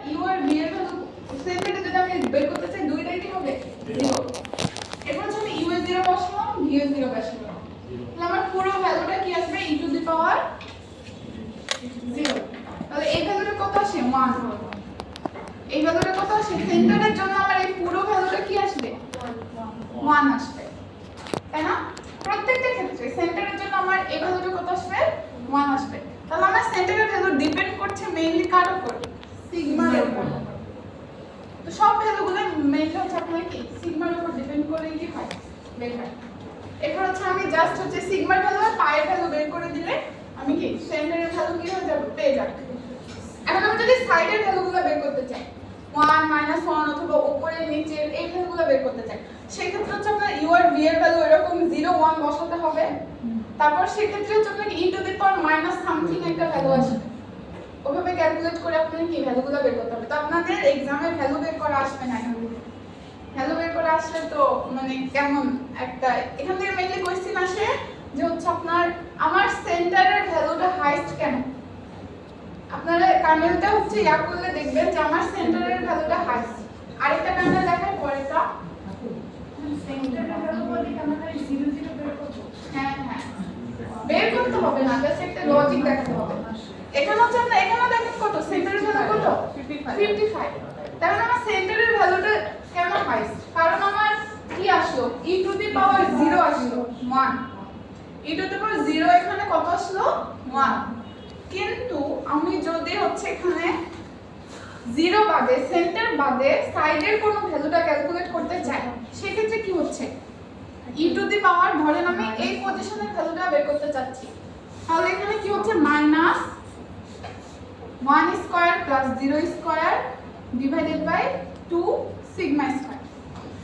You R V এর value সেন্টারে যদি আমি বের করতে চাই দুইটাই কি হবে 0 এরপর হচ্ছে আমি ইউ এর 0 বসালাম ভি এর 0 বসালাম তাহলে আমার পুরো ভ্যালুটা কি আসবে e টু দি পাওয়ার 0 তাহলে এই ভ্যালুটা কত আসে 1 এই ভ্যালুটা কত আসে সেন্টারের জন্য আমার এই পুরো ভ্যালুটা কি আসবে 1 আসবে তাই না প্রত্যেকটা ক্ষেত্রে সেন্টারের জন্য আমার এই ভ্যালুটা কত আসবে 1 আসবে তাহলে আমার সেন্টারের ভ্যালু ডিপেন্ড করছে মেইনলি কার উপর সিগমার উপর তো সব ভ্যালুগুলো মেইনলি হচ্ছে আপনার কি সিগমার উপর ডিপেন্ড করে কি হয় বের হয় এরপর হচ্ছে আমি জাস্ট হচ্ছে সিগমার ভ্যালু আর পাই এর ভ্যালু বের করে দিলে আমি কি সেন্টারের ভ্যালু কি হয়ে যাবে পেয়ে যাব এখন আমি যদি সাইডের ভ্যালুগুলো বের করতে চাই 1 -1 অথবা উপরে নিচে এই ভ্যালুগুলো বের করতে চাই সেই ক্ষেত্রে হচ্ছে আপনার ইউ আর ভি এর ভ্যালু এরকম 0 1 বসাতে হবে তারপর সেই ক্ষেত্রে হচ্ছে আপনাকে e to the power minus something একটা ভ্যালু আসবে ওভাবে ক্যালকুলেট করে আপনাকে কি ভ্যালুগুলো বের করতে হবে তো আপনাদের এক্সামে ভ্যালু বের করা আসবে না এখান থেকে ভ্যালু বের করে আসলে তো মানে কেমন একটা এখান থেকে মেইনলি কোশ্চেন আসে যে হচ্ছে আপনার আমার সেন্টারের ভ্যালুটা হাইয়েস্ট কেন আপনারা কার্নেলটা হচ্ছে ইয়া করলে দেখবেন যে আমার সেন্টারের ভ্যালুটা হাইয়েস্ট আরেকটা কার্নেল দেখায় পরেরটা সেন্টারের ভ্যালু বলি আমরা 0 0 বের করব হ্যাঁ হ্যাঁ বের করতে হবে না জাস্ট একটা লজিক দেখাতে হবে এখানে হচ্ছে আমরা এখানে দেখেন কত সেন্টারের ভ্যালু কত 55 তাহলে আমার সেন্টারের ভ্যালুটা কেন হাইয়েস্ট কারণ আমার কি আসলো e টু দি পাওয়ার 0 আসলো 1 e টু দি পাওয়ার 0 এখানে কত আসলো 1 কিন্তু আমি যদি হচ্ছে এখানে 0 বাদে সেন্টার বাদে সাইডের কোনো ভ্যালুটা ক্যালকুলেট করতে চাই সেই ক্ষেত্রে কি হচ্ছে e টু দি পাওয়ার ধরেন আমি এই পজিশনের ভ্যালুটা বের করতে চাচ্ছি তাহলে এখানে কি হচ্ছে minus 1 square plus 0 square divided by 2 sigma square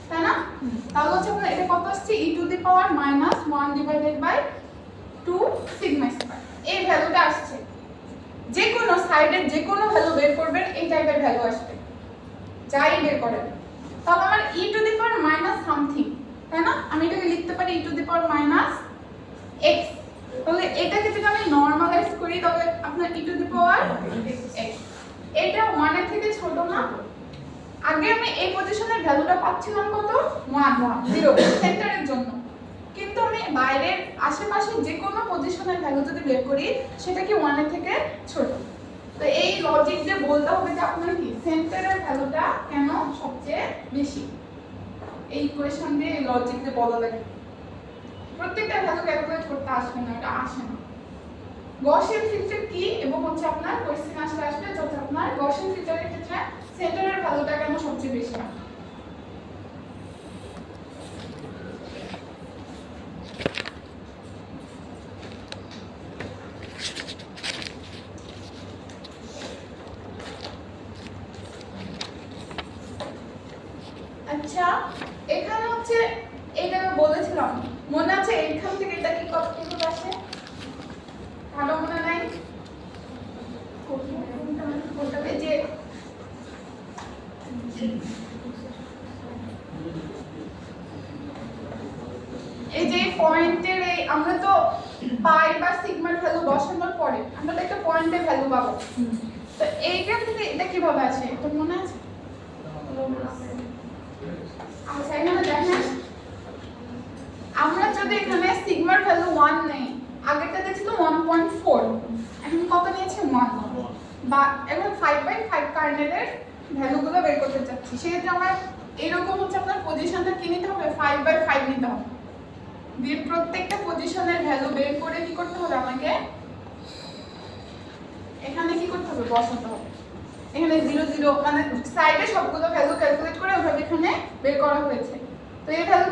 তাই না তাহলে হচ্ছে আপনার এটা কত আসছে e to the power minus 1 divided by 2 sigma square এই ভ্যালুটা আসছে যে কোনো সাইডের যে কোনো ভ্যালু বের করবেন এই টাইপের ভ্যালু আসবে যাই বের করেন তাহলে আমার e to the power minus something তাই না আমি এটাকে লিখতে পারি e to the power minus x তাহলে এটাকে যদি আমি নরমালাইজ করি তবে আপনার e to the power x এটা 1 এর থেকে ছোট না আগে আমি এই পজিশনের ভ্যালুটা পাচ্ছিলাম কত 1 0 সেন্টারের জন্য কিন্তু আমি বাইরের আশেপাশে যে কোনো পজিশনের ভ্যালু যদি বের করি সেটা কি 1 এর থেকে ছোট তো এই লজিক দিয়ে বলতে হবে যে আপনার কি সেন্টারের ভ্যালুটা কেন সবচেয়ে বেশি এই ইকুয়েশন দিয়ে এই লজিক দিয়ে বলা লাগে প্রত্যেকটা ভ্যালু ক্যালকুলেট করতে আসবে না এটা আসে না গসিয়ান ফিল্টার কি এবং হচ্ছে আপনার কোশ্চেন আসলে আসবে যত আপনার গসিয়ান ফিল্টারের ক্ষেত্রে সেন্টারের ভ্যালুটা কেন সবচেয়ে বেশি হয় আচ্ছা এখানে হচ্ছে এটা আমি বলেছিলাম মনে আছে এখান থেকে এটা কি কত কিভাবে আসে ভালো মনে নাই কোনটা যে এই যে পয়েন্টের এই আমরা তো পাই বা সিগমার ভ্যালু বসানোর পরে আমরা তো একটা পয়েন্টের ভ্যালু পাবো তো এইখান থেকে এটা কিভাবে আসে এটা মনে আছে আচ্ছা এখানে দেখেন আমরা যদি এখানে সিগমার ভ্যালু 1 নেই আগেরটাতে ছিল 1.4 এখন কত নিয়েছে 1 বা এখন 5/5 কার্নেলের ভ্যালুগুলো বের করতে চাচ্ছি সেক্ষেত্রে আমরা এরকম হচ্ছে আপনার পজিশনটা কি নিতে হবে 5/5 নিতে হবে দিয়ে প্রত্যেকটা পজিশনের ভ্যালু বের করে কি করতে হবে আমাকে এখানে কি করতে হবে বসাতে হবে এখানে 0 0 মানে সাইডে সবগুলো ভ্যালু ক্যালকুলেট করে ওভাবে এখানে বের করা হয়েছে তো এই ভ্যালু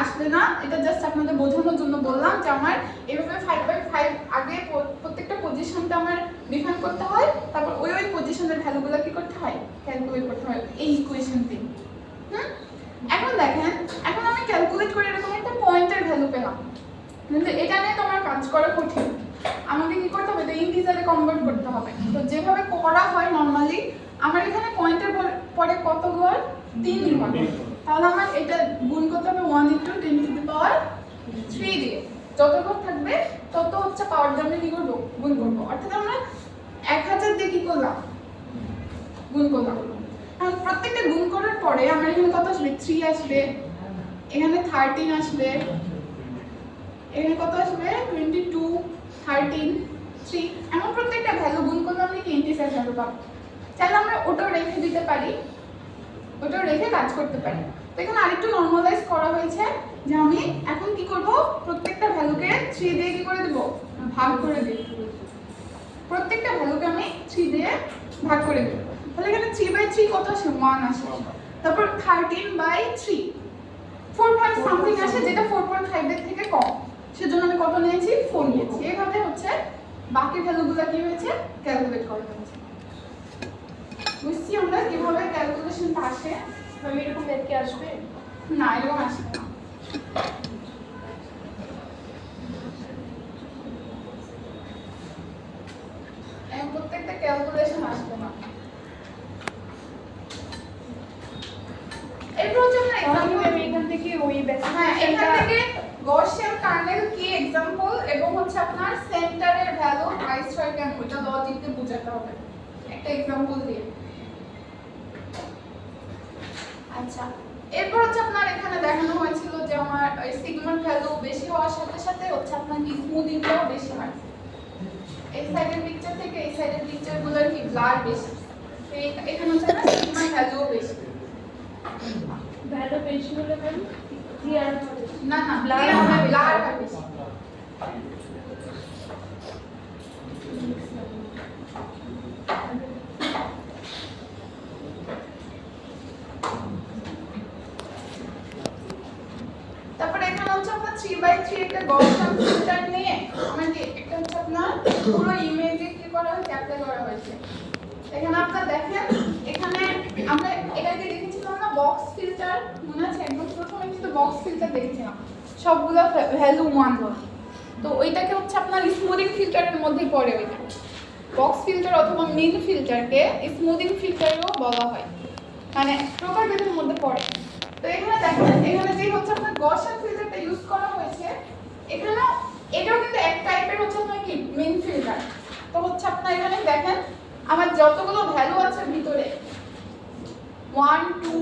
আসবে না এটা জাস্ট আপনাদের বোঝানোর জন্য বললাম যে আমার এইভাবে 5/5 আগে প্রত্যেকটা পজিশনটা আমার ডিফাইন করতে হয় তারপর ওই পজিশনের ভ্যালুগুলো কি করতে হয় ক্যালকুলেট করতে হয় এই ইকুয়েশন দিয়ে এখন দেখেন এখন আমি ক্যালকুলেট করে এরকম একটা পয়েন্টের ভ্যালু পেলাম কিন্তু এটা নিয়ে তো আমার কাজ করা কঠিন আমাকে কি করতে হবে এটা ইন্টিজারে কনভার্ট করতে হবে তো যেভাবে করা হয় নরমালি আমার এখানে পয়েন্টের পরে কত ঘর 3 ঘর তাহলে আমার এটা গুণ করতে হবে 1 * 10 টু দি পাওয়ার 3 দিয়ে যত ঘর থাকবে তত হচ্ছে পাওয়ার দিয়ে আমরা কি করব গুণ করব অর্থাৎ আমরা 1000 দিয়ে কি করলাম গুণ করলাম। এখন প্রত্যেকটা গুণ করার পরে আমার এখানে কত আসবে? 3 আসবে, এখানে 13 আসবে, এখানে কত আসবে? 22, 13, 3। এমন প্রত্যেকটা ভ্যালু গুণ করলে আমরা কি ইন্টিজার ভ্যালু পাবো। চাইলে আমরা ওটাও রেখে দিতে পারি, ওটাও রেখে কাজ করতে পারি। তো এখানে আরেকটু নরমালাইজ করা হয়েছে যে আমি এখন কি করব, প্রত্যেকটা ভ্যালুকে 3 দিয়ে কি করে দেব? ভাগ করে দেব। প্রত্যেকটা ভ্যালুকে আমি 3 দিয়ে ভাগ করে দেব। তাহলে এখানে 3/3 কত আসে? 1 আসে। তারপর 13/3 4 সামথিং আসে, যেটা 4.5 এর থেকে কম, সেজন্য আমি কত নিয়েছি? 4 নিয়েছি। এইভাবে হচ্ছে বাকি ভ্যালুগুলো কি হয়েছে? ক্যালকুলেট করা হয়েছে। বুঝছি আমরা কিভাবে ক্যালকুলেশনটা আসে। আমি এরকম ম্যাথ কি আসবে? না, এরকম আসবে না। প্রত্যেকটা ক্যালকুলেশন আসবে না। এরপর হচ্ছে আমরা এক্সাম্পল, আমি এখান থেকে ওই বেসিক হ্যাঁ এখান থেকে গসিয়ান কার্নেল কি এক্সাম্পল এবং হচ্ছে আপনার সেন্টারের ভ্যালু আইস হয় কেন ওটা লজিকতে বোঝাতে হবে একটা এক্সাম্পল দিয়ে। আচ্ছা, এরপর হচ্ছে আপনার এখানে দেখানো হয়েছিল যে আমার এই সিগমার ভ্যালু বেশি হওয়ার সাথে সাথে হচ্ছে আপনার কি স্মুথিংটাও বেশি হয়। এই সাইডের পিকচার থেকে এই সাইডের পিকচারগুলোর কি ব্লার বেশি, তো এখানে হচ্ছে আপনার সিগমার ভ্যালুও বেশি। ভ্যালু বেশি হলে ম্যাম ক্লিয়ার হবে না না, ব্লার ব্লার হয় বেশি। তারপরে এখানে হচ্ছে আপনার 3/3 একটা গসিয়ান ফিল্টার নিয়ে আমাকে একটা হচ্ছে আপনার পুরো ইমেজে কি করা হয়েছে? অ্যাপ্লাই করা হয়েছে। এখানে আপনারা দেখেন, এখানে আমরা এটাকে দেখেছিলাম না বক্স ফিল্টার, মনে আছে? একদম প্রথমে কিন্তু বক্স ফিল্টার দেখেছিলাম, সবগুলো ভ্যালু 1 হয়। তো ওইটাকে হচ্ছে আপনার স্মুথিং ফিল্টারের মধ্যে পড়ে। ওইটা বক্স ফিল্টার অথবা মিন ফিল্টারকে স্মুথিং ফিল্টারও বলা হয়, মানে প্রপারটির মধ্যে পড়ে। তো এখানে দেখেন, এখানে যে হচ্ছে আপনার গসিয়ান ফিল্টারটা ইউজ করা হয়েছে, এখানে এটাও কিন্তু এক টাইপের হচ্ছে আপনার কি মিন ফিল্টার। তো হচ্ছে আপনার এখানে দেখেন আমার যতগুলো ভ্যালু আছে ভিতরে 1 2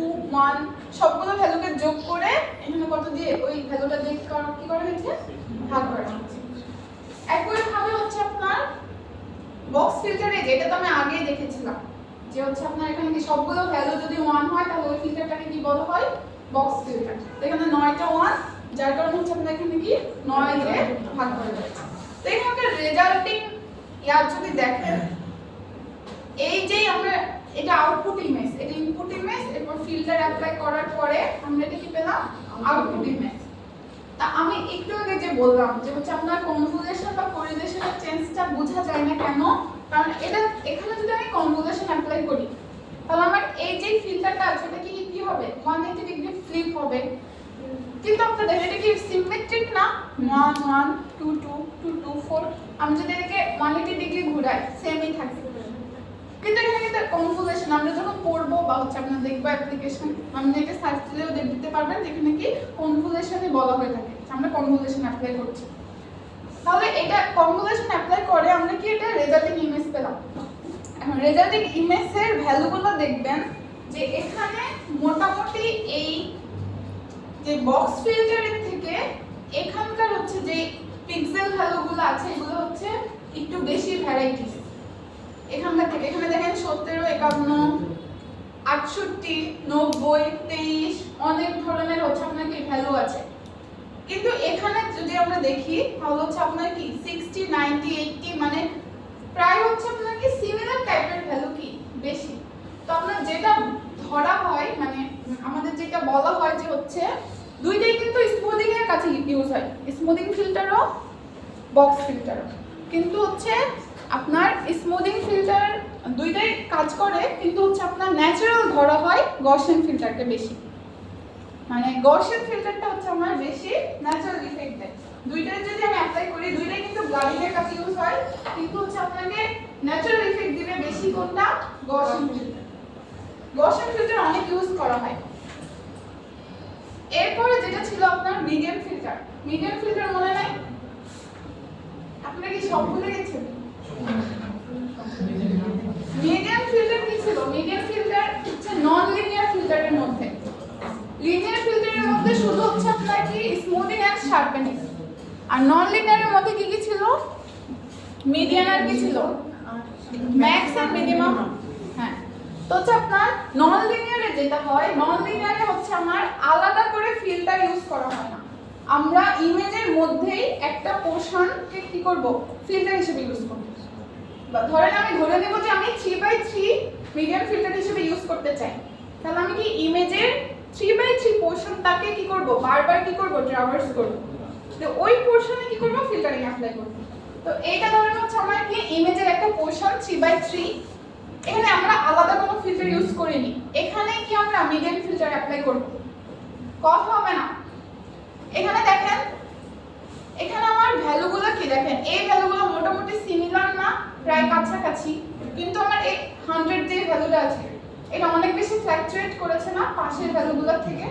1 সবগুলো ভ্যালুকে যোগ করে এখানে কত দিয়ে ওই ভ্যালুটা দিয়ে কি করা হয়েছে? ভাগ করা হয়েছে। একই ভাবে হচ্ছে আপনার বক্স ফিল্টারে, যেটা তো আমি আগেই দেখেছিলাম যে হচ্ছে আপনার এখানে কি সবগুলো ভ্যালু যদি 1 হয় তাহলে ওই ফিল্টারটাকে কি বলা হয়? Box filter. তো এখানে 9টা 1, যার কারণে হচ্ছে আপনার এখানে কি 9 দিয়ে ভাগ করা যাচ্ছে। তো এখানে রেজাল্টিং ইয়ার যদি দেখেন, এই যে আমরা এটা আউটপুট ইমেজ, এটা ইনপুট ইমেজ, এরপর ফিল্টার অ্যাপ্লাই করার পরে আমরা এটা কি পেলাম? Output image. তা আমি একটু আগে যে বললাম যে হচ্ছে আপনার কনভলিউশন বা কোরিলেশনের চেঞ্জটা বোঝা যায় না কেন? কারণ এটা এখানে যদি আমি কনভলিউশন অ্যাপ্লাই করি তাহলে আমার এই যে ফিল্টারটা আছে এটা কি হবে? 180 ডিগ্রি ফ্লিপ হবে। কিন্তু আপনারা দেখেন এটা কি সিমেট্রিক না? 1 1 2 2 2 2 4 আমি যদি এটাকে 180 ডিগ্রি ঘুরাই সেমই থাকবে। কিন্তু এখানে কিন্তু কনভলিউশন আমরা যখন পড়বো বা হচ্ছে আপনারা দেখবো অ্যাপ্লিকেশন, আপনি এটা সার্চ দিলেও দেখতে পারবেন যেখানে কি কনভলিউশনই বলা হয়ে থাকে, আমরা কনভলিউশন অ্যাপ্লাই করছি। তাহলে এটা কনভলিউশন অ্যাপ্লাই করে আমরা কি এটা রেজাল্টিং ইমেজ পেলাম। এখন রেজাল্টিং ইমেজের ভ্যালুগুলো দেখবেন যে এখানে মোটামুটি এই যে বক্স ফিল্টারের থেকে এখানকার হচ্ছে যে পিক্সেল ভ্যালুগুলো আছে এগুলো হচ্ছে একটু বেশি ভ্যারাইটিস। এখানকার থেকে এখানে দেখেন 17 51 68 90 23 অনেক ধরনের হচ্ছে আপনার কি ভ্যালু আছে। কিন্তু এখানে যদি আমরা দেখি তাহলে হচ্ছে আপনার কি 60 90 80 মানে প্রায় হচ্ছে আপনার কি সিমিলার টাইপের ভ্যালু কি বেশি। তো আপনার যেটা ধরা হয় মানে আমাদের যেটা বলা হয় যে হচ্ছে দুইটাই কিন্তু স্মুথিং এর কাছে ইউজ হয়, স্মুথিং ফিল্টারও বক্স ফিল্টারও। কিন্তু হচ্ছে আপনার স্মুথিং ফিল্টার দুইটাই কাজ করে, কিন্তু হচ্ছে আপনার ন্যাচারাল ধরা হয় গসিয়ান ফিল্টারকে বেশি, মানে গসিয়ান ফিল্টারটা হচ্ছে আমার বেশি ন্যাচারাল ইফেক্ট দেয়। দুইটাই যদি আমি অ্যাপ্লাই করি দুইটাই কিন্তু ব্লাডিং এর কাছে ইউজ হয়, কিন্তু হচ্ছে আপনাকে ন্যাচারাল ইফেক্ট দিবে বেশি কোনটা? Gaussian filter. গসিয়ান ফিল্টার অনেক ইউজ করা হয়। এরপরে যেটা ছিল আপনার মিডিয়াম ফিল্টার। মিডিয়াম ফিল্টার মনে নাই? আপনারা কি সব ভুলে গেছেন? মিডিয়ান ফিল্টার কি ছিল? মিডিয়ান ফিল্টার হচ্ছে নন লিনিয়ার ফিল্টারের মধ্যে। লিনিয়ার ফিল্টারের মধ্যে শুধু হচ্ছে আপনার কি স্মুথিং এন্ড শার্পেনিং, আর নন লিনিয়ারের মধ্যে কি কি ছিল? মিডিয়ান আর কি ছিল? ম্যাক্স আর মিনিমাম। হ্যাঁ, তো হচ্ছে আপনার নন লিনিয়ারে যেটা হয়, নন লিনিয়ারে হচ্ছে আমার আলাদা করে ফিল্টার ইউজ করা হয় না। আমরা ইমেজের মধ্যেই একটা পোরশনকে কি করব? ফিল্টার হিসেবে ইউজ করব। ধরেন আমি ধরে নেব যে আমি 3/3 মিডিয়ান ফিল্টার হিসেবে ইউজ করতে চাই, তাহলে আমি কি ইমেজের 3/3 পোরশনটাকে কি করব? বারবার কি করব? ট্রাভার্স করব। তো ওই পোরশনে কি করব? ফিল্টারিং অ্যাপ্লাই করব। তো এইটা ধরেন হচ্ছে আমার কি ইমেজের একটা পোরশন 3/3, এখানে আমরা আলাদা কোনো ফিল্টার ইউজ করিনি, এখানে কি আমরা মিডিয়ান ফিল্টার অ্যাপ্লাই করব। কথা হবে না। এখানে দেখেন, এখানে আমার ভ্যালুগুলো কি দেখেন, এই ভ্যালুগুলো মোটামুটি সিমিলার না, প্রায় কাছাকাছি, কিন্তু আমার এই 100 যে ভ্যালুটা আছে এটা অনেক বেশি ফ্ল্যাকচুয়েট করেছে না পাশের ভ্যালুগুলো থেকে।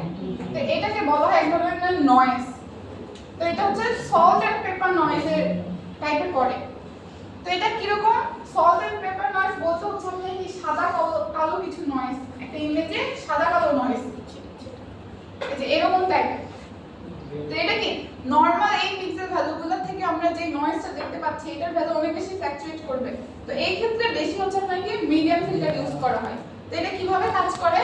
তো এটাকে বলা হয় এক ধরনের নয়েজ। তো এটা হচ্ছে সল্ট এন্ড পেপার নয়েজের টাইপের পড়ে। তো এটা কি রকম? সল্ট এন্ড পেপার নয়েজ বলতে হচ্ছে আমি কি সাদা কালো কিছু নয়েজ, একটা ইমেজে সাদা কালো নয়েজ, এই যে এরকম টাইপের। তো এটা কি নরমাল এই পিক্সেল ভ্যালুগুলো থেকে আমরা যে নয়েজটা দেখতে পাচ্ছি এটার ভ্যালু অনেক বেশি ফ্ল্যাকচুয়েট করবে। তো এই ক্ষেত্রে বেশি হচ্ছে আপনার কি মিডিয়ান ফিল্টার ইউজ করা হয়। তো এটা কিভাবে কাজ করে?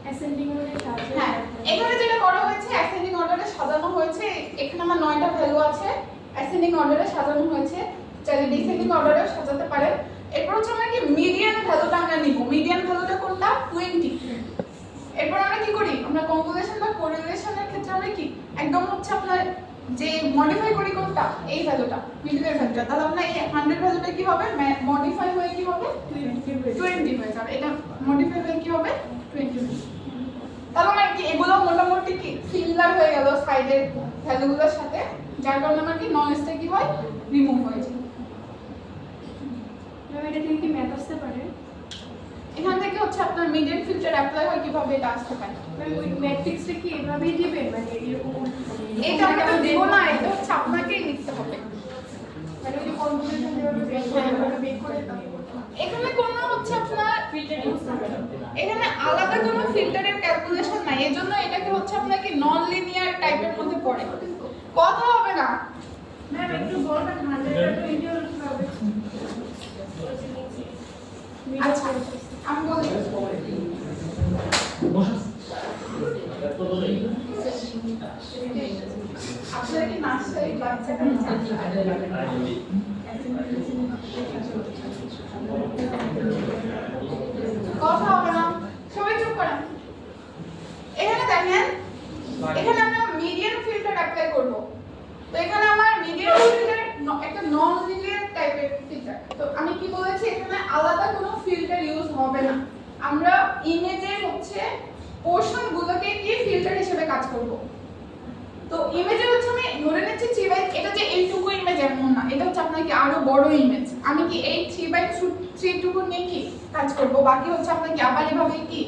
অ্যাসেন্ডিং অর্ডারে সাজানো। হ্যাঁ, এখানে যেটা করা হয়েছে অ্যাসেন্ডিং অর্ডারে সাজানো হয়েছে। এখানে আমার 9টা ভ্যালু আছে, অ্যাসেন্ডিং অর্ডারে সাজানো হয়েছে, চাইলে ডিসেন্ডিং অর্ডারেও সাজাতে পারেন। এরপর হচ্ছে আমরা কি মিডিয়ান ভ্যালুটা আমরা নিব। মিডিয়ান ভ্যালুটা কোনটা? 20। এরপর আমরা কি করি? আমরা কনভলিউশন বা কোরিলেশনের ক্ষেত্রে আমরা কি একদম হচ্ছে আপনার যে মডিফাই করি কোনটা? এই ভ্যালুটা, মিডিয়ান ভ্যালুটা। তাহলে আমরা এই 100 ভ্যালুটা কি হবে? মডিফাই হয়ে কি হবে? 20 হয়ে যাবে। এটা মডিফাই হয়ে কি হবে? 20। তাহলে আমার কি এগুলো মোটামুটি কি সিমিলার হয়ে গেল সাইডের ভ্যালুগুলোর সাথে, যার কারণে আমার কি নয়েজটা কি হয়? রিমুভ হয়ে যায়। ম্যাম এটা থেকে কি ম্যাথ আসতে পারে? এখান থেকে হচ্ছে আপনার মিডিয়ান ফিল্টার অ্যাপ্লাই হয় কিভাবে এটা আসতে পারে। ম্যাম ওই ম্যাট্রিক্সটা কি এভাবেই দিবেন, মানে এরকম? এটা আমরা তো দেব না, এটা হচ্ছে আপনাকেই লিখতে হবে। মানে ওই যে কনভলিউশন যেভাবে বের করে দাও। এখানে কোনো হচ্ছে আপনার এখানে আলাদা কোনো ফিল্টারের ক্যালকুলেশন নাই, এজন্য এটাকে হচ্ছে আপনাকে নন লিনিয়ার টাইপের মধ্যে পড়ে। কথা হবে না। ম্যাম একটু বলবেন 100 টা 20 হলো কিভাবে? আচ্ছা, আমি বলি। আপনারা কি নার্সারি বাচ্চাটা কথা হবে না, সবাই চুপ করেন। এখানে দেখেন, এখানে আমরা মিডিয়ান ফিল্টার অ্যাপ্লাই করব। তো এখানে আমার মিডিয়ান ফিল্টার একটা নন লিনিয়ার টাইপের ফিল্টার। তো আমি কি বলেছি, এখানে আলাদা কোনো ফিল্টার ইউজ হবে না, আমরা ইমেজের হচ্ছে পোরশন গুলোকে কি ফিল্টার হিসেবে কাজ করব। তো ইমেজে হচ্ছে আমি ধরে নিচ্ছি 3/3, এটা যে এইটুকু ইমেজ এমন না, এটা হচ্ছে আপনার কি আরো বড় ইমেজ। আমি কি এই 3/3 টুকু নিয়ে কি কাজ করব, বাকি হচ্ছে আপনার কি আবার এভাবে কি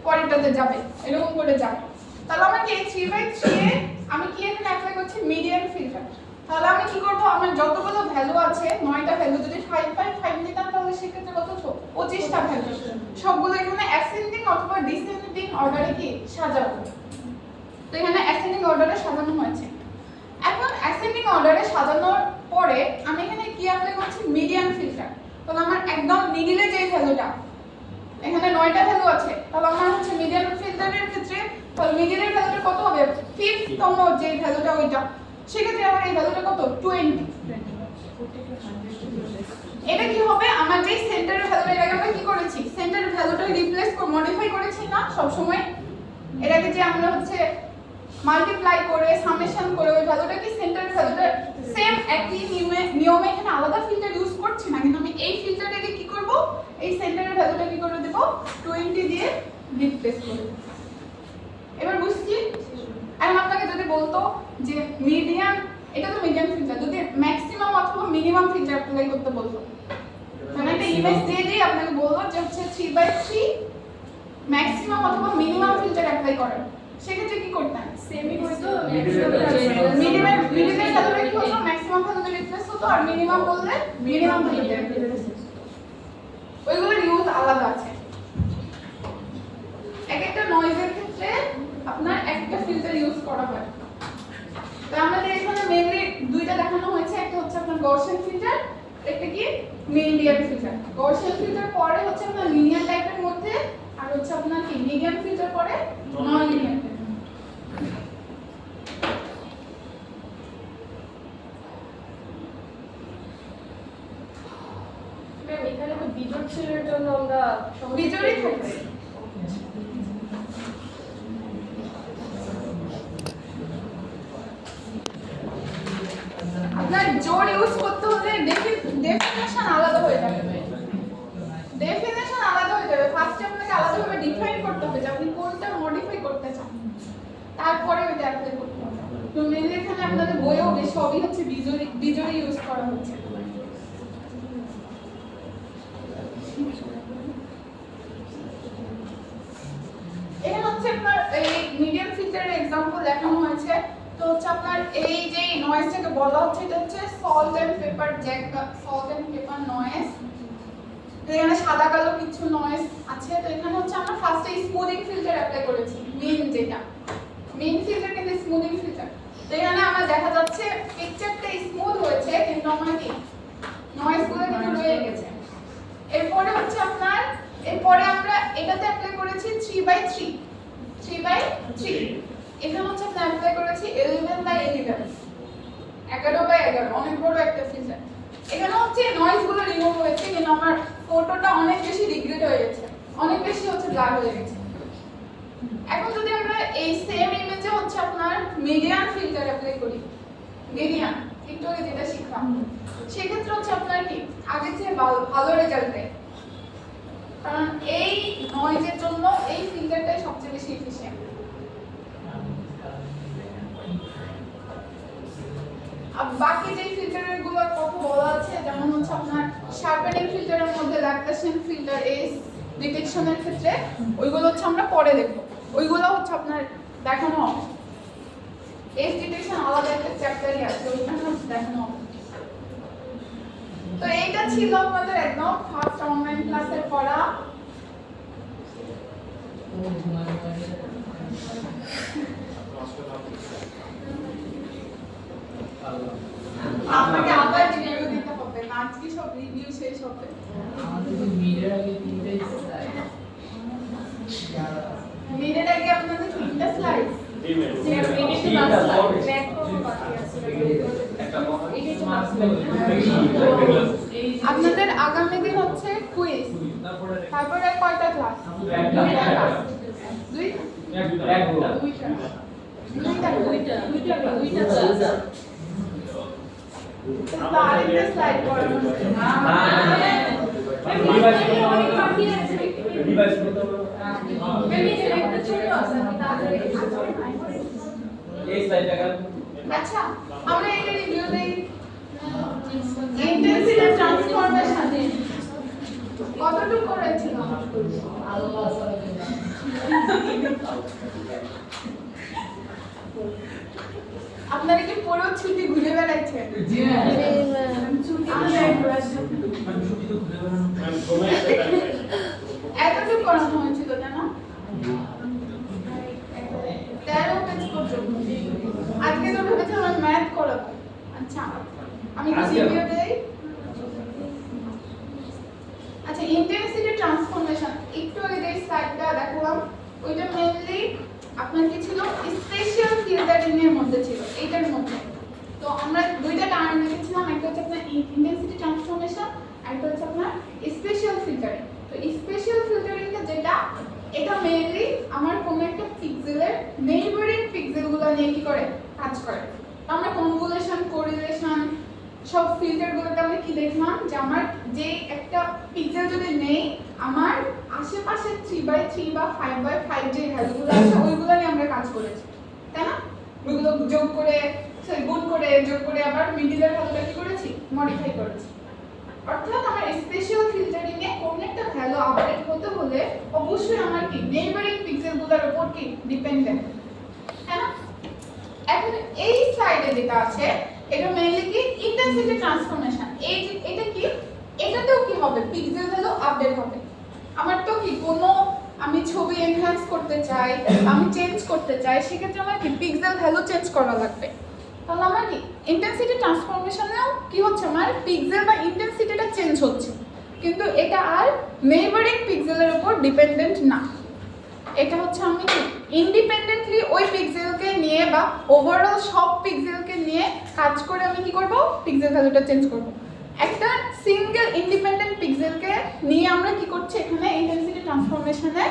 পরেরটাতে যাবে, এরকম করে যাবে। তাহলে আমার কি এই 3/3 এ আমি কি এখানে অ্যাপ্লাই করছি? Median filter. তাহলে আমি কি করব, আমার যতগুলো ভ্যালু আছে 9টা ভ্যালু যদি 5/5 নিতাম তাহলে সেক্ষেত্রে কত হতো? 25টা ভ্যালু, সবগুলো এখানে অ্যাসেন্ডিং অথবা ডিসেন্ডিং অর্ডারে কি সাজাবো। তো এখানে অ্যাসেন্ডিং অর্ডারে সাজানো হয়েছে। এখন অ্যাসেন্ডিং অর্ডারে সাজানোর পরে আমি এখানে কি অ্যাপ্লাই করছি? Median filter. তাহলে আমার একদম মিডিলে যে ভ্যালুটা, এখানে 9টা ভ্যালু আছে, তাহলে আমার হচ্ছে মিডিয়ান ফিল্টারের ক্ষেত্রে তাহলে মিডিলের ভ্যালুটা কত হবে? 5th তম যে ভ্যালুটা ওইটা, সেক্ষেত্রে আমার এই ভ্যালুটা কত? 20। এটা কি হবে? আমার যে সেন্টারের ভ্যালুটা, এর আগে আমরা কি করেছি? সেন্টারের ভ্যালুটা রিপ্লেস করে মডিফাই করেছি না সব সময়। এর আগে যে আমরা হচ্ছে মাল্টিপ্লাই করে সামেশন করে ওই ভ্যালুটা কি সেন্টারের ভ্যালুটা সেম একই নিয়মে এখানে আলাদা ফিল্টার ইউজ করছি না, কিন্তু আমি এই ফিল্টারটাকে কি করব? এই সেন্টারের ভ্যালুটা কি করে দেব? 20 দিয়ে রিপ্লেস করে দেব। এবার বুঝছি? এখন আপনাকে যদি বলতো যে মিডিয়ান, এটা তো মিডিয়ান ফিল্টার, যদি ম্যাক্সিমাম অথবা মিনিমাম ফিল্টার অ্যাপ্লাই করতে বলতো, মানে একটা ইমেজ দিয়ে আপনাকে বললো যে হচ্ছে 3/3 ম্যাক্সিমাম অথবা মিনিমাম ফিল্টার অ্যাপ্লাই করেন, সেক্ষেত্রে কি করতেন? সেমি হয়তো মিডিয়ামের ভ্যালুটা কি হতো? ম্যাক্সিমাম ম্যাক্সিমাম ভ্যালু রিপ্লেস হতো আর মিনিমাম বললে মিনিমাম ফিল্টার, ওইগুলোর ইউজ আলাদা আছে। এক একটা নয়েজের ক্ষেত্রে আপনার একটা ফিল্টার ইউজ করা হয়। তো আমাদের এখানে মেইনলি দুইটা দেখানো হয়েছে, একটা হচ্ছে আপনার গaussian ফিল্টার, একটা কি মিডিয়ান ফিল্টার। গaussian ফিল্টার পরে হচ্ছে আপনার লিনিয়ার টাইপের মধ্যে, আর হচ্ছে আপনার কি মিডিয়ান ফিল্টার পরে নন লিনিয়ার। ম্যাম এখানে তো বিজোড় ছেলের জন্য আমরা বিজোড়ই থাকবে। আপনার জোড় ইউজ করতে হলে ডেফিনেশন আলাদা হয়ে যাবে। ডেফিনেশন আলাদা হয়ে যাবে। ফার্স্টে আপনাকে আলাদাভাবে ডিফাইন করতে হবে যে আপনি কোনটা মডিফাই করতে চান, তারপরে ওইটা অ্যাপ্লাই করতে হবে। তো মেইনলি এখানে আপনাদের বইও সবই হচ্ছে বিজোড় ইউজ করা হচ্ছে। এখানে হচ্ছে আপনার এই মিডিয়াম ফিল্টারের एग्जांपल দেখানো হয়েছে। তো হচ্ছে আপনার এই যে নয়েজটাকে বলা হচ্ছে এটা হচ্ছে সল্ট এন্ড পেপার নয়েজ। এখানে সাদা কালো কিছু নয়েজ আছে। তো এখানে হচ্ছে আমরা ফার্স্টে স্মুথিং ফিল্টার অ্যাপ্লাই করেছি, মেইন ফিল্টার কিন্তু স্মুথিং ফিল্টার। তো এখানে আমরা দেখা যাচ্ছে পিকচারটা স্মুথ হয়েছে কিন্তু আমার কি নয়েজগুলো কিন্তু রয়ে গেছে। এরপরে হচ্ছে আপনার এরপরে আমরা এটাতে অ্যাপ্লাই করেছি 3/3 এখানে হচ্ছে আমরা অ্যাপ্লাই করেছি 11/11 11/11 অনেক বড় একটা ফিল্টার। এখানে হচ্ছে নয়েজগুলো রিমুভ হয়েছে কিন্তু আমার ফটোটা অনেক বেশি ডিগ্রেড হয়ে গেছে, অনেক বেশি হচ্ছে ব্লার হয়ে গেছে। এখন যদি আমরা এই সেম ইমেজে হচ্ছে আপনার মিডিয়ান ফিল্টার অ্যাপ্লাই করি, মিডিয়ান একটু আগে যেটা শিখলাম, সেক্ষেত্রে হচ্ছে আপনার কি আগের চেয়ে ভালো রেজাল্ট দেয়, কারণ এই নয়েজের জন্য এই ফিল্টারটাই সবচেয়ে বেশি এফিশিয়েন্ট। আর বাকি যে ফিল্টারগুলোর কথা বলা আছে যেমন হচ্ছে আপনার শার্পেনিং ফিল্টারের মধ্যে ল্যাকটেশন ফিল্টার এজ ডিটেকশনের ক্ষেত্রে ওইগুলো হচ্ছে আমরা পরে দেখব, ওইগুলো হচ্ছে আপনার দেখানো হবে। এজ ডিটেকশন আলাদা একটা চ্যাপ্টারই আছে, ওইখানে দেখানো হবে। তো এইটা ছিল আমাদের একদম ফার্স্ট অনলাইন ক্লাসের পড়া। আপনাকে আবার রিভিউ দিতে হবে, আজকে সব রিভিউ শেষ হবে। আমাদের যে মিডের আগে তিনটে স্লাইড, মিনিট আগে আপনাদের তিনটা স্লাইড আপনাদের আগামী দিন হচ্ছে কুইজ, তারপরে কয়টা ক্লাস? দুইটা আরেকটা স্লাইড করানো আচ্ছা, আমরা এটা রিভিউ দেই। ইন্টেন্সিটি ট্রান্সফরমেশন কতটুকু করেছিল? আপনারা কি পুরো ছুটি ঘুরে বেড়াচ্ছেন? জি ম্যাম। এতটুকু করানো হয়েছিল জানো? 13 পেজ পর্যন্ত। আজকে তো ভেবেছিলাম ম্যাথ করাবো। আচ্ছা, আমি কি রিভিউ দেই? আচ্ছা, ইন্টেন্সিটি ট্রান্সফরমেশন একটু আগে যে স্লাইডটা দেখালাম ওইটা মেইনলি আপনার কি ছিল স্পেশাল ফিল্টারিং এর মধ্যে ছিল, এইটার মধ্যে। তো আমরা দুইটা টার্ম দেখেছিলাম, একটা হচ্ছে আপনার ইন্টেন্সিটি ট্রান্সফরমেশন, একটা হচ্ছে আপনার স্পেশাল ফিল্টারিং। তো স্পেশাল ফিল্টারিংটা যেটা, এটা মেইনলি আমার কোন একটা পিক্সেলের নেইবারিং পিক্সেলগুলো নিয়ে কি করে কাজ করে। তো আমরা কনভলিউশন, কোরিলেশন সব ফিল্টারগুলোতে আমরা কি দেখলাম যে আমার যে একটা পিক্সেল যদি নেই, আমার আশেপাশে 3/3 বা 5/5 যে ভ্যালুগুলো আছে ওইগুলো নিয়ে আমরা কাজ করেছি, তাই না? ওইগুলো যোগ করে, গুণ করে, যোগ করে আবার মিডলের ভ্যালুটা কি করেছি, মডিফাই করেছি। অর্থাৎ আমার স্পেশাল ফিল্টারিং এ কোন একটা ভ্যালু আপডেট হতে হলে অবশ্যই আমার কি নেইবারিং পিক্সেলগুলোর উপর কি ডিপেন্ডেন্ট, তাই না? এখন এই স্লাইডে যেটা আছে এটা মেইনলি কি ইন্টেন্সিটি ট্রান্সফরমেশন। এই যে এটা কি, এটাতেও কি হবে, পিক্সেল ভ্যালু আপডেট হবে। আমার তো কি কোনো আমি ছবি এনহ্যান্স করতে চাই, আমি চেঞ্জ করতে চাই, সেক্ষেত্রে আমার কি পিক্সেল ভ্যালু চেঞ্জ করা লাগবে। তাহলে আমার কি ইন্টেন্সিটি ট্রান্সফরমেশনেও কি হচ্ছে, আমার পিক্সেল বা ইন্টেন্সিটিটা চেঞ্জ হচ্ছে, কিন্তু এটা আর নেইবারিং পিক্সেলের উপর ডিপেন্ডেন্ট না। এটা হচ্ছে আমি ইন্ডিপেন্ডেন্টলি ওই পিক্সেলকে নিয়ে বা ওভারঅল সব পিক্সেলকে নিয়ে কাজ করে আমি কি করব, পিক্সেল ভ্যালুটা চেঞ্জ করব। একটা সিঙ্গেল ইন্ডিপেন্ডেন্ট পিক্সেলকে নিয়ে আমরা কি করছি, এখানে ইন্টেন্সিটি ট্রান্সফরমেশনে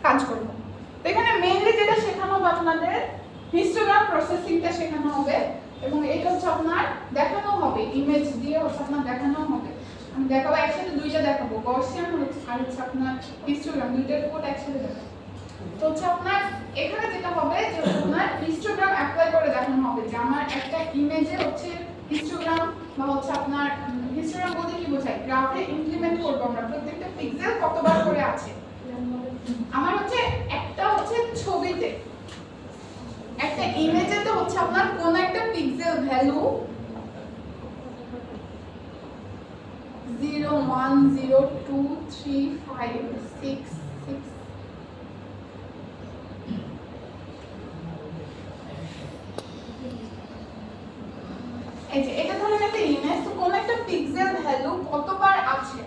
কাজ করব। তো এখানে মেইনলি যেটা শেখানো হবে আপনাদের হিস্টোগ্রাম প্রসেসিংটা শেখানো হবে, এবং এটা হচ্ছে আপনার দেখানো হবে, ইমেজ দিয়ে হচ্ছে আপনার দেখানো হবে। আমি দেখাবো একসাথে, দুইটা দেখাবো, গসিয়ান আর হচ্ছে আপনার হিস্টোগ্রাম, দুইটার কোড একসাথে দেখাবো। তো হচ্ছে আপনার এখানে যেটা হবে যে আপনার হিস্টোগ্রাম অ্যাপ্লাই করে দেখানো হবে যে আমার একটা ইমেজে হচ্ছে হিস্টোগ্রাম বা হচ্ছে আপনার হিস্টোগ্রাম বলতে কি বোঝায়, গ্রাফে ইমপ্লিমেন্ট করব আমরা প্রত্যেকটা পিক্সেল কতবার করে আছে। আমার হচ্ছে একটা হচ্ছে ছবিতে, একটা ইমেজে তো হচ্ছে আপনার কোন একটা পিক্সেল ভ্যালু 0 1 0 2 3 5 6 6 এই যে এটা ধরেন একটা ইমেজ, তো কোন একটা পিক্সেল ভ্যালু কতবার আছে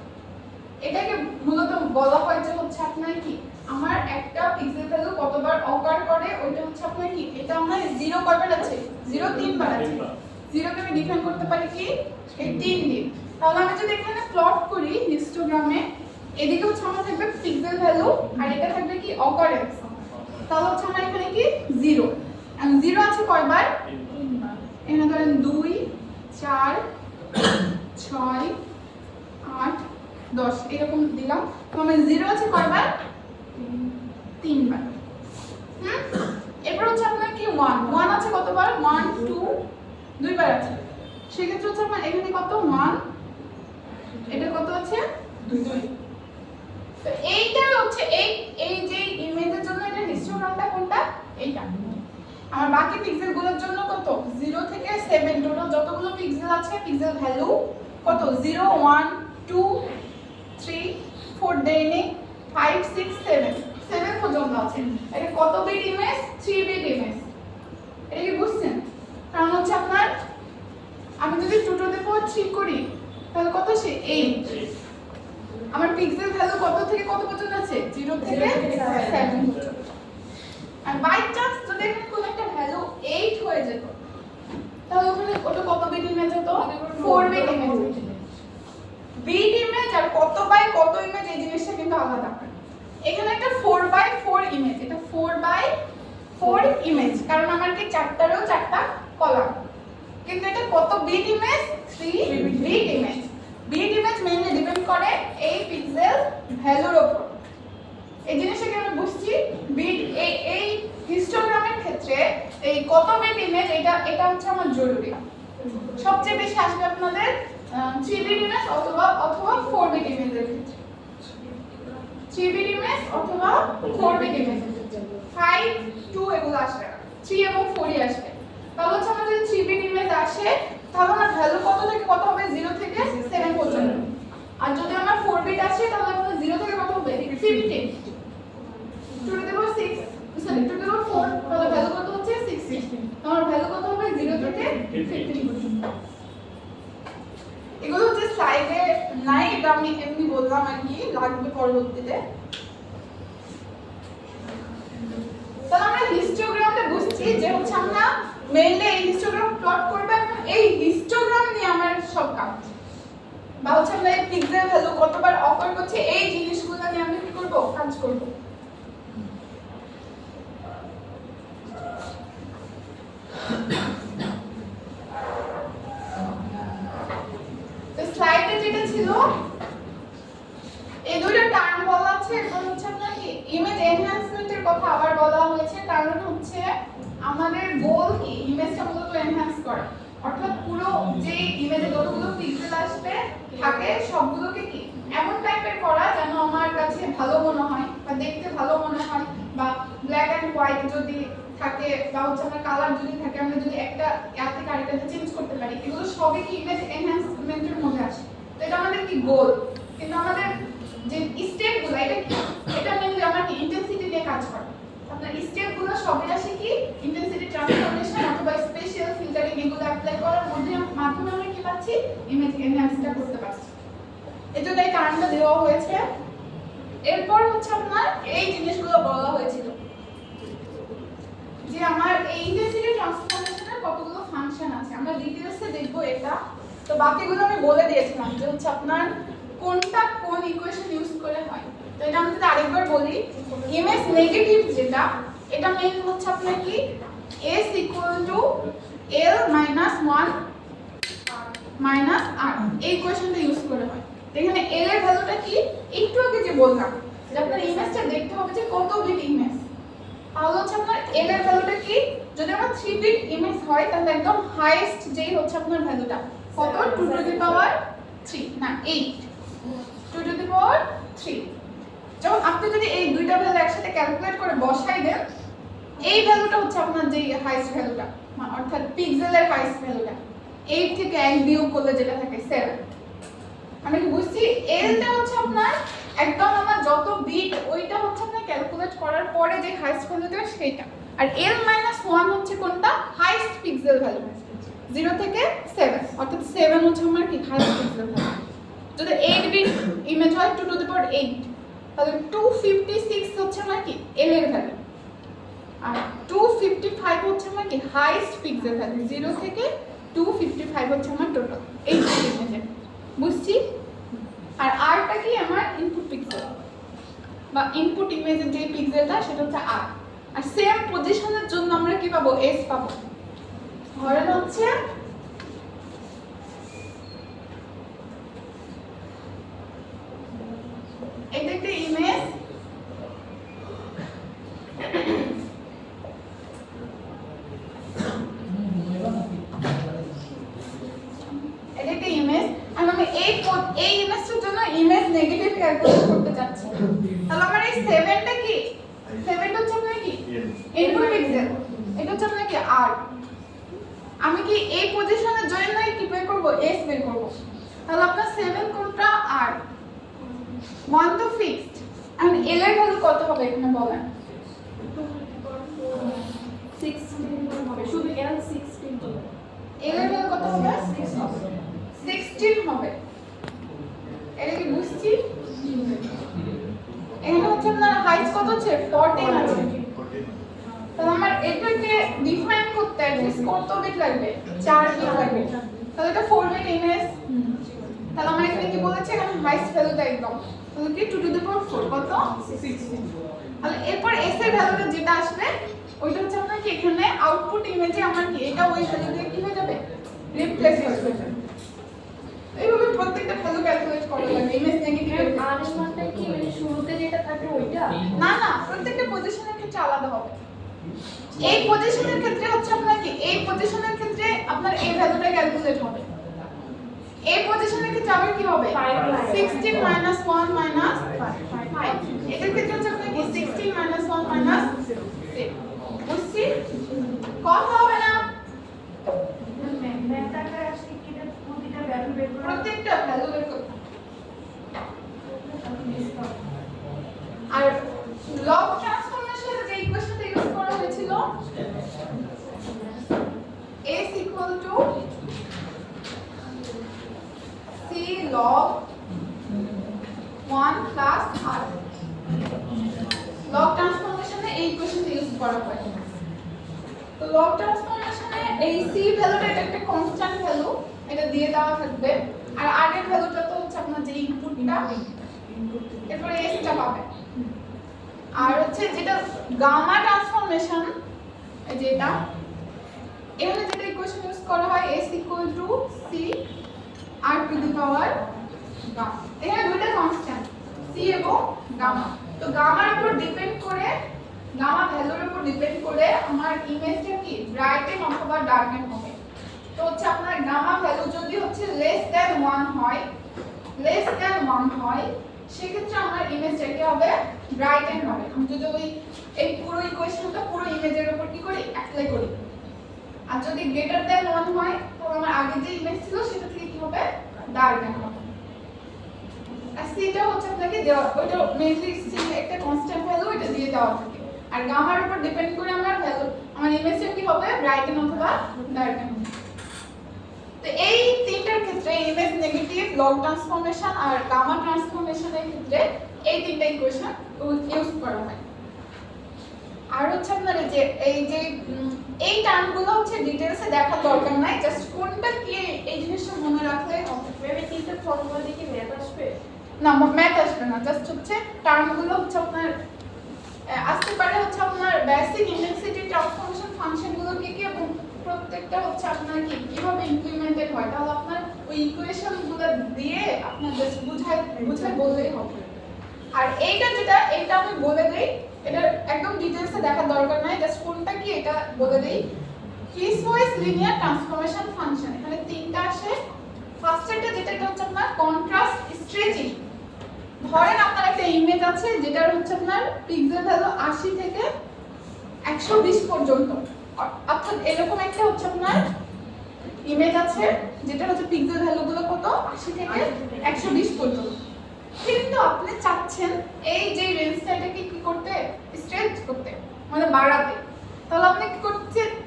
এটাকে মূলত বলা হয় যে হচ্ছে আপনার কি আমার একটা পিক্সেল ভ্যালু কতবার অকার করে, ওইটা হচ্ছে আপনার কি, এটা আমার 0 কয়বার আছে, 0 3বার আছে। 0 কে আমি ডিফাইন করতে পারি কি এই 3 দিন। তাহলে আমি যদি এখানে প্লট করি হিস্টোগ্রামে, এদিকে হচ্ছে আমার থাকবে পিক্সেল ভ্যালু আর এটা থাকবে কি অকারেন্স। তাহলে হচ্ছে আমার এখানে কি 0, আর 0 আছে কয়বার, এখানে ধরেন 2 4 6 8 10 এরকম দিলাম। তো আমার 0 আছে কয়বার, 3বার। এরপর হচ্ছে আপনার কি 1 আছে কতবার, 1 2 দুইবার আছে। সেক্ষেত্রে হচ্ছে আপনার এখানে কত 1, এটা কত আছে 2। তো এইটা হচ্ছে এই যে ইমেজের জন্য এটা হিস্টোগ্রামটা কোনটা, এইটা। আমার বাকি পিক্সেলগুলোর জন্য কত 0 থেকে 7 টোটাল যতগুলো পিক্সেল আছে পিক্সেল ভ্যালু কত 0 1 2 3 4 দেইনি 5 6 7 পর্যন্ত আছে। এটা কত বিট ইমেজ, 3 বিট ইমেজ। এটা কি বুঝছেন? কারণ হচ্ছে আপনার আমি যদি 2 টু দ্য পাওয়ার 3 করি তাহলে কত সে 8। আমার পিক্সেল ভ্যালু কত থেকে কত পর্যন্ত আছে, 0 থেকে 7 পর্যন্ত। আর বাই চান্স যদি এখানে কোনো একটা ভ্যালু 8 হয়ে যেত তাহলে ওখানে ওটা কত বিট ইমেজ হতো, 4 বিট ইমেজ। বিট ইমেজ আর কত বাই কত ইমেজ এই জিনিসটা কিন্তু আলাদা। এখানে একটা 4 বাই 4 ইমেজ, এটা 4 বাই 4 ইমেজ, কারণ আমার কি চারটারও চারটা কলাম। কিন্তু এটা কত bit image, 3 bit image. Bit image mainly depend করে এই পিক্সেল ভ্যালুর উপর। এই জিনিসটাকে আমরা বুঝছি বিট, এই হিস্টোগ্রামের ক্ষেত্রে এই কত বিট ইমেজ এটা হচ্ছে আমার জরুরি। সবচেয়ে বেশি আসবে আপনাদের 3 বিট ইমেজ অথবা 4 বিট ইমেজের ক্ষেত্রে। 3 বিট ইমেজ অথবা 4 বিট ইমেজ, 5 2 এগুলো আসবে না, 3 এবং 4 ই আসবে। তাহলে হচ্ছে আমার যদি 3 বিট ইমেজ আসে তাহলে আমার ভ্যালু কত থেকে কত হবে, 0 থেকে 7 পর্যন্ত। আর যদি আমার 4 বিট আসে তাহলে আমার 0 থেকে কত হবে, 15। 2 to the power 6 sorry 2 to the power 4 তাহলে ভ্যালু কত হচ্ছে 16। আমার ভ্যালু কত হবে 0 থেকে 15 পর্যন্ত। এগুলো হচ্ছে স্লাইডে নাই, এটা আমি এমনি বললাম আর কি, লাগবে পরবর্তীতে। তাহলে আমরা হিস্টোগ্রামটা বুঝছি যে হচ্ছে আমরা মেইনলি এই হিস্টোগ্রাম প্লট করব এবং এই হিস্টোগ্রাম নিয়ে আমার সব কাজ, বা হচ্ছে আমরা এই পিক্সেল ভ্যালু কতবার অকার করছে এই জিনিসগুলো নিয়ে আমরা কি করব, কাজ করব। তো স্লাইডে যেটা ছিল এই দুইটা টার্ম বলা আছে, এরপর হচ্ছে আপনার কি ইমেজ এনহ্যান্সমেন্টের কথা আবার বলা হয়েছে, কারণ হচ্ছে আমাদের গোল কি ইমেজটা মূলত এনহ্যান্স করা, অর্থাৎ পুরো যে ইমেজে যতগুলো পিক্সেল আসবে থাকে সবগুলোকে কি এমন টাইপের করা যেন আমার কাছে ভালো মনে হয় বা দেখতে ভালো মনে হয়, বা ব্ল্যাক এন্ড হোয়াইট যদি থাকে বা হচ্ছে আমরা কালার যদি থাকে, আমরা যদি একটা অ্যাপ থেকে আরেকটাতে চেঞ্জ করতে পারি, এগুলো সবই কি ইমেজ এনহ্যান্সমেন্টের মধ্যে আসে। তো এটা আমাদের কি গোল, কিন্তু আমাদের যে স্টেপগুলো এটা কি, এটা মেইনলি আমরা কি ইন্টেন্সিটি নিয়ে কাজ করে। আপনার স্টেপগুলো সবই আসে কি ইন্টেন্সিটি ট্রান্সফরমেশন অথবা স্পেশাল ফিল্টারিং, এগুলো অ্যাপ্লাই করার মাধ্যমে আমরা কি পাচ্ছি, ইমেজ এনহ্যান্সটা করতে পারছি। এজন্য এই কারণটা দেওয়া হয়েছে। এরপর হচ্ছে আপনার এই জিনিসগুলো বলা হয়েছিল যে আমার এই ইন্টেন্সিটি ট্রান্সফরমেশনের কতগুলো ফাংশন আছে, আমরা ডিটেইলসে দেখব এটা। তো বাকিগুলো আমি বলে দিয়েছিলাম যে হচ্ছে আপনার কোনটা কোন ইকুয়েশন ইউজ করে হয়। তো এটা আমি যদি আরেকবার বলি, ইমেজ নেগেটিভ যেটা, এটা মেইন হচ্ছে আপনার কি s l - 1 - r, এই ইকুয়েশনটা ইউজ করে হয়। তো এখানে l এর ভ্যালুটা কি, একটু আগে যে বললাম যে আপনার ইমেজটা দেখতে হবে যে কত বিট ইমেজ, তাহলে হচ্ছে আপনার l এর ভ্যালুটা কি, যদি আমার 3 বিট ইমেজ হয় তাহলে একদম হাইয়েস্ট যেই হচ্ছে আপনার ভ্যালুটা কত, 2 টু দি পাওয়ার 3 না 8, 2 টু দি পাওয়ার 3। যখন আপনি যদি এই দুইটা ভ্যালু একসাথে ক্যালকুলেট করে বসাই দেন, এই ভ্যালুটা হচ্ছে আপনার যে হাইয়েস্ট ভ্যালুটা, অর্থাৎ পিক্সেলের হাইয়েস্ট ভ্যালুটা 8 থেকে 1 বিয়োগ করলে যেটা থাকে 7। আমি কি বুঝছি, এলটা হচ্ছে আপনার একদম আমার যত বিট ওইটা হচ্ছে আপনার ক্যালকুলেট করার পরে যে হাইয়েস্ট ভ্যালুটা সেটা, আর l - 1 হচ্ছে কোনটা, হাইয়েস্ট পিক্সেল ভ্যালু 0 থেকে 7, অর্থাৎ 7 হচ্ছে আমার কি হাইয়েস্ট পিক্সেল ভ্যালু। যদি 8 বিট ইমেজ হয় 2 টু দি পাওয়ার 8, তাহলে 256 হচ্ছে আমার কি l এর ভ্যালু, আর 255 হচ্ছে আমার কি হাইয়েস্ট পিক্সেল ভ্যালু, 0 থেকে 255 হচ্ছে আমার টোটাল এই ইমেজে। বুঝছি? আর আরটা কি আমার ইনপুট পিক্সেল বা ইনপুট ইমেজের যে পিক্সেলটা সেটা হচ্ছে আর। আর সেম পজিশনের জন্য আমরা কি পাবো, s পাবো। ধরেন হচ্ছে এটা একটা ইমেজ, এটা একটা ইমেজ, আর আমি এই ইমেজটার জন্য ইমেজ নেগেটিভ ক্যালকুলেট করতে যাচ্ছি। তাহলে আমার এই 7টা কি, 7টা হচ্ছে আপনার কি ইনপুট পিক্সেল, এটা হচ্ছে আপনার কি আর। আমি কি এই পজিশনের জন্য কি বের করব, s বের করব। তাহলে আপনার 7 কোনটা, আর 1 তো ফিক্সড, এখন l এর ভ্যালু কত হবে এখানে বলেন, 16 হবে, শুধু l 16 হবে। l এর ভ্যালু কত হবে, 16 হবে। এটা কি বুঝছি? এখানে হচ্ছে আপনার হাইট কত আছে, 14 আছে। তাহলে আমার এটাকে ডিফাইন করতে অ্যাটলিস্ট কত বিট লাগবে, 4 বিট লাগবে। তাহলে এটা 4 বিট ইমেজ। তাহলে আমরা এখানে কি বলেছি, এখানে হাইয়েস্ট ভ্যালুটা একদম, তাহলে কি 2 টু দি পাওয়ার 4 কত, 16। তাহলে এরপর s এর ভ্যালুটা যেটা আসবে ওইটা হচ্ছে আপনার কি এখানে আউটপুট ইমেজে আমার কি এটা ওই ভ্যালু দিয়ে কি হয়ে যাবে, রিপ্লেস হয়ে যাবে। এইভাবে প্রত্যেকটা ভ্যালু ক্যালকুলেট করা লাগবে ইমেজ নেগেটিভ। আর এর মানটা কি মানে শুরুতে যেটা থাকে ওইটা, না না, প্রত্যেকটা পজিশনের ক্ষেত্রে আলাদা হবে। এই পজিশনের ক্ষেত্রে হচ্ছে আপনার কি, এই পজিশনের ক্ষেত্রে আপনার এই ভ্যালুটা ক্যালকুলেট হবে। এই পজিশনের ক্ষেত্রে আবার কি হবে, 16 - 1 - 5। এটার ক্ষেত্রে হচ্ছে আপনার কি 16 - 1 - 6। বুঝছি? কত হবে না, মেটাটার আসলে কি প্রতিটা ভ্যালু বের করা, প্রত্যেকটা ভ্যালু বের করতে। আর লগ ট্রান্সফরমেশনে যে ইকুয়েশনটা ইউজ করা হয়েছিল, s = c log 1 + r। Log ট্রান্সফরমেশনে এই ইকুয়েশনটা ইউজ করা হয়। তো লগ ট্রান্সফরমেশনে এই c ভ্যালুটা এটা একটা কনস্ট্যান্ট ভ্যালু, এটা দিয়ে দেওয়া থাকবে, আর r এর ভ্যালুটা তো হচ্ছে আপনার যে ইনপুটটা, এরপর s টা পাবে। আর হচ্ছে যেটা গামা ট্রান্সফরমেশন, যেটা এখানে যেটা ইকুয়েশন ইউজ করা হয়, s = c r to the power gamma. এখানে দুইটা কনস্ট্যান্ট c এবং গামা। তো গামার উপর ডিপেন্ড করে, গামা ভ্যালুর উপর ডিপেন্ড করে আমার ইমেজটা কি ব্রাইটেন অথবা ডার্কেন হবে। তো হচ্ছে আপনার গামা ভ্যালু যদি হচ্ছে লেস দ্যান 1 হয়, সেক্ষেত্রে আমার ইমেজটা কি হবে ব্রাইটেন হবে। আমি যদি ওই এই পুরো ইকুয়েশনটা পুরো ইমেজের উপর কি করি অ্যাপ্লাই করি, আর যদি গ্রেটার দ্যান 1 হয় তাহলে আমার আগে যে ইমেজ ছিল সেটা থেকে কি হবে ডার্কেন হবে। আর সিটা হচ্ছে আপনাকে দেওয়া, ওইটা মেইনলি সি একটা কনস্ট্যান্ট ভ্যালু এটা দিয়ে দেওয়া থাকে, আর গামার উপর ডিপেন্ড করে আমার ভ্যালু আমার ইমেজটা কি হবে ব্রাইটেন অথবা ডার্কেন হবে। তো এই তিনটার ক্ষেত্রে ইমেজ নেগেটিভ, লগ ট্রান্সফরমেশন আর গামা ট্রান্সফরমেশনের ক্ষেত্রে এই তিনটা ইকুয়েশন ইউজ করা হয়। আর হচ্ছে আপনার এই টার্মগুলো হচ্ছে ডিটেইলসে দেখার দরকার নাই, জাস্ট কোনটা কি এই জিনিসটা মনে রাখলে হবে। আমি তিনটা ফর্মুলা দিয়ে কি ম্যাথ আসবে? না ম্যাথ আসবে না, জাস্ট হচ্ছে টার্মগুলো হচ্ছে আপনার আসতে পারে হচ্ছে আপনার বেসিক ইন্টেন্সিটি ট্রান্সফরমেশন ফাংশনগুলো কি কি এবং প্রত্যেকটা হচ্ছে আপনার কিভাবে ইমপ্লিমেন্টেড হয়, তাহলে আপনার ওই ইকুয়েশনগুলো দিয়ে আপনার জাস্ট বুঝাই বললেই হবে। আর এটা আমি বলে দেই, এটা একদম ডিটেইলসে দেখার দরকার নাই, জাস্ট কোনটা কি এটা বলে দেই। পিসওয়াইজ লিনিয়ার ট্রান্সফরমেশন ফাংশন এখানে তিনটা আসে। ফার্স্ট যেটা হচ্ছে আপনার কন্ট্রাস্ট স্ট্রেচিং। ধরেন আপনার একটা ইমেজ আছে যেটার হচ্ছে আপনার পিক্সেল ভ্যালু 80 থেকে 120 পর্যন্ত, অর্থাৎ এরকম একটা হচ্ছে আপনার ইমেজ আছে যেটা হচ্ছে পিক্সেল ভ্যালুগুলো কত 80 থেকে 120 পর্যন্ত, কিন্তু আপনি চাচ্ছেন এই যে রেঞ্জটাকে কি করতে স্ট্রেচ করতে মানে বাড়াতে, তাহলে আপনি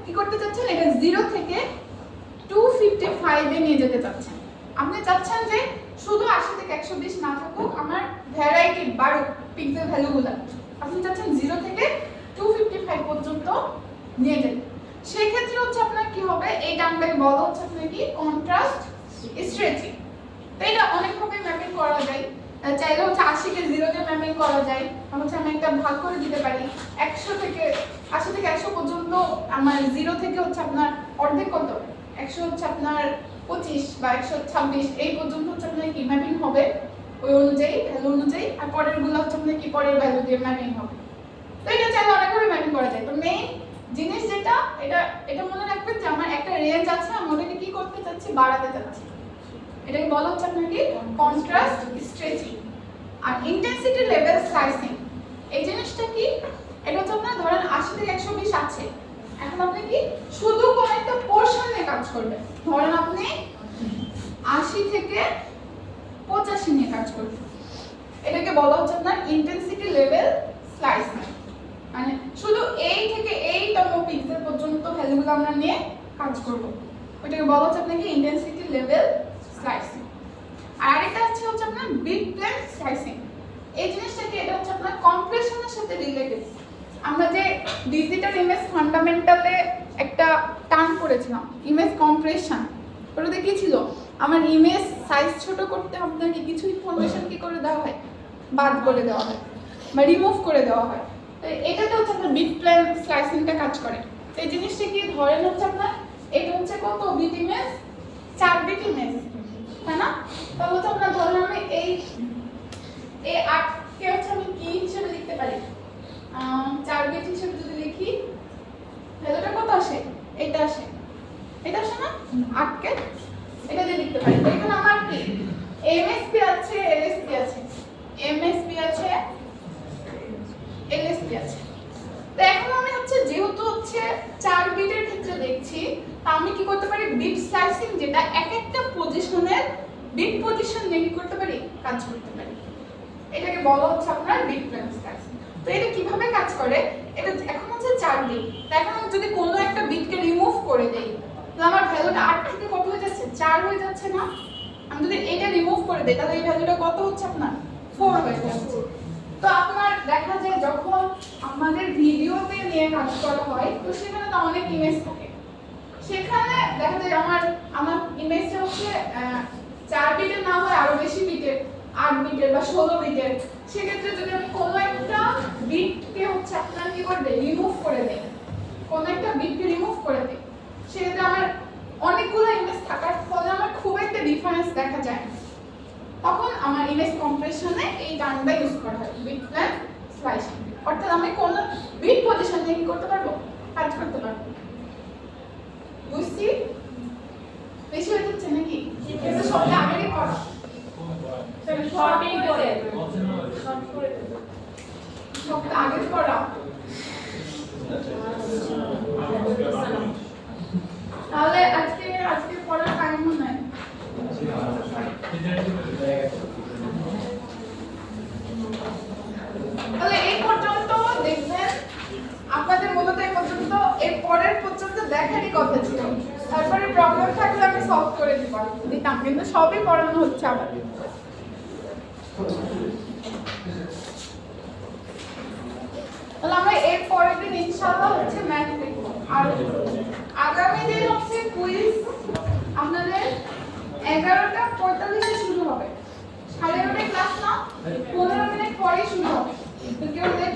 কি করতে চাচ্ছেন এটা 0 থেকে 255 এ নিয়ে যেতে চাচ্ছেন। আপনি চাচ্ছেন যে শুধু 80 থেকে 120 না থাকুক, আমার ভ্যারাইটি বাড়ুক পিক্সেল ভ্যালুগুলো, আপনি চাচ্ছেন 0 থেকে 255 পর্যন্ত নিয়ে যেতে। সেই ক্ষেত্রে হচ্ছে আপনার কি হবে এই টার্মটাকে বলা হচ্ছে আপনার কি কন্ট্রাস্ট স্ট্রেচিং। তো এটা অনেকভাবে ম্যাপিং করা যায়, চাইলে হচ্ছে 80 কে 0 তে ম্যাপিং করা যায়, হচ্ছে আমি একটা ভাগ করে দিতে পারি 100 থেকে 80 থেকে 100 পর্যন্ত, আমার 0 থেকে হচ্ছে আপনার অর্ধেক কত 100 হচ্ছে আপনার 25 বা 126 এই পর্যন্ত হচ্ছে আপনার কি ম্যাপিং হবে ওই অনুযায়ী ভ্যালু অনুযায়ী, আর পরের গুলো হচ্ছে আপনার কি পরের ভ্যালু দিয়ে ম্যাপিং হবে। তো এটা চাইলে অনেকভাবে ম্যাপিং করা যায়। তো মেইন জিনিস যেটা এটা মনে রাখবেন যে আমার একটা রেঞ্জ আছে, আমি ওটাকে কি করতে চাচ্ছি বাড়াতে চাচ্ছি, এটাকে বলা হচ্ছে আপনার কি কন্ট্রাস্ট স্ট্রেচিং। আর ইন্টেন্সিটি লেভেল স্লাইসিং এই জিনিসটা কি, এটা হচ্ছে আপনার ধরেন 80 থেকে 120 আছে, এখন আপনি কি শুধু কোন একটা পোরশন নিয়ে কাজ করবেন, ধরেন আপনি 80 থেকে 85 নিয়ে কাজ করবেন, এটাকে বলা হচ্ছে আপনার ইন্টেন্সিটি লেভেল স্লাইসিং। মানে শুধু এই থেকে এইতম পিক্সেল পর্যন্ত ভ্যালুগুলো আমরা নিয়ে কাজ করব, ওটাকে বলা হচ্ছে আপনাকে ইন্টেন্সিটি লেভেল স্লাইসিং। আর আরেকটা হচ্ছে আপনার বিট প্লেন স্লাইসিং। এই জিনিসটা কি, এটা হচ্ছে আপনার কম্প্রেশনের সাথে রিলেটেড। আমরা যে ডিজিটাল ইমেজ ফান্ডামেন্টালে একটা টার্ম পড়েছিলাম ইমেজ কম্প্রেশন, ওটাতে কি ছিল আমার ইমেজ সাইজ ছোট করতে আপনাকে কিছু ইনফরমেশন কি করে দেওয়া হয় বাদ করে দেওয়া হয় বা রিমুভ করে দেওয়া হয়। তো এটাতে হচ্ছে আপনার বিট প্লেন স্লাইসিংটা কাজ করে। তো এই জিনিসটা কি ধরেন হচ্ছে আপনার এটা হচ্ছে কত বিট ইমেজ 4 বিট ইমেজ, তাই না? তাহলে হচ্ছে আপনার ধরেন আমি এই 8 কে হচ্ছে আমি কি হিসেবে লিখতে পারি 4 বিট হিসেবে যদি লিখি ভ্যালুটা কত আসে এটা আসে না 8 কে এটা দিয়ে লিখতে পারি। তো এখানে আমার কি এমএসপি আছে এলএসপি আছে এমএসপি আছে এলএসপি আছে। তো এখন আমি হচ্ছে যেহেতু হচ্ছে 4 বিটের ক্ষেত্রে দেখছি, তা আমি কি করতে পারি বিট স্লাইসিং, যেটা এক একটা পজিশনের বিট পজিশন নিয়ে কি করতে পারি কাজ করতে পারি, এটাকে বলা হচ্ছে আপনার বিট প্লেন স্লাইসিং। তো এটা কিভাবে কাজ করে, এটা এখন হচ্ছে 4 বিট, এখন আমি যদি কোনো একটা বিটকে রিমুভ করে দেই তাহলে আমার ভ্যালুটা 8 থেকে কত হয়ে যাচ্ছে 4 হয়ে যাচ্ছে না? আমি যদি এটা রিমুভ করে দেই তাহলে এই ভ্যালুটা কত হচ্ছে আপনার 4 হয়ে যাচ্ছে। তো আপনার দেখা যায় যখন আমাদের ভিডিওতে নিয়ে কাজ করা হয় তো সেখানে তো অনেক ইমেজ থাকে, সেখানে দেখা যায় আমার ইমেজটা হচ্ছে 4 বিটের না হয় আরো বেশি বিটের 8 বিটের বা 16 বিটের। সেক্ষেত্রে যদি আমি কোনো একটা বিটকে হচ্ছে আপনার কি করে দেই রিমুভ করে দেই, কোনো একটা বিটকে রিমুভ করে দেই, সেক্ষেত্রে আমার অনেকগুলো ইমেজ থাকার ফলে আমার খুব একটা ডিফারেন্স দেখা যায়, তখন আমার ইমেজ কম্প্রেশনে এই টার্মটা ইউজ করা হয় বিট প্লেন স্লাইসিং। অর্থাৎ আমি কোন বিট পজিশন নিয়ে কি করতে পারবো কাজ করতে পারবো। বুঝছি বেশি হয়ে যাচ্ছে নাকি? কিন্তু সবটা আগেই করা শর্টিং করে শর্ট করে দেব সবটা আগে পড়া তাহলে আজকে পড়ার টাইমও নাই তাহলে এই পর্যন্ত দেখবেন আপনাদের মূলত এই পর্যন্ত এর পরের পর্যন্ত দেখারই কথা ছিল তারপরে প্রবলেম থাকলে আমি সলভ করে দিতাম কিন্তু সবই পড়ানো হচ্ছে আবার তাহলে আমরা এর পরের দিন ইনশাআল্লাহ হচ্ছে ম্যাথ দেখব আর আগামী দিন হচ্ছে কুইজ আপনাদের 11:45 এ শুরু হবে 11:30 ক্লাস না 15 মিনিট পরে শুরু হবে তো কেউ লেট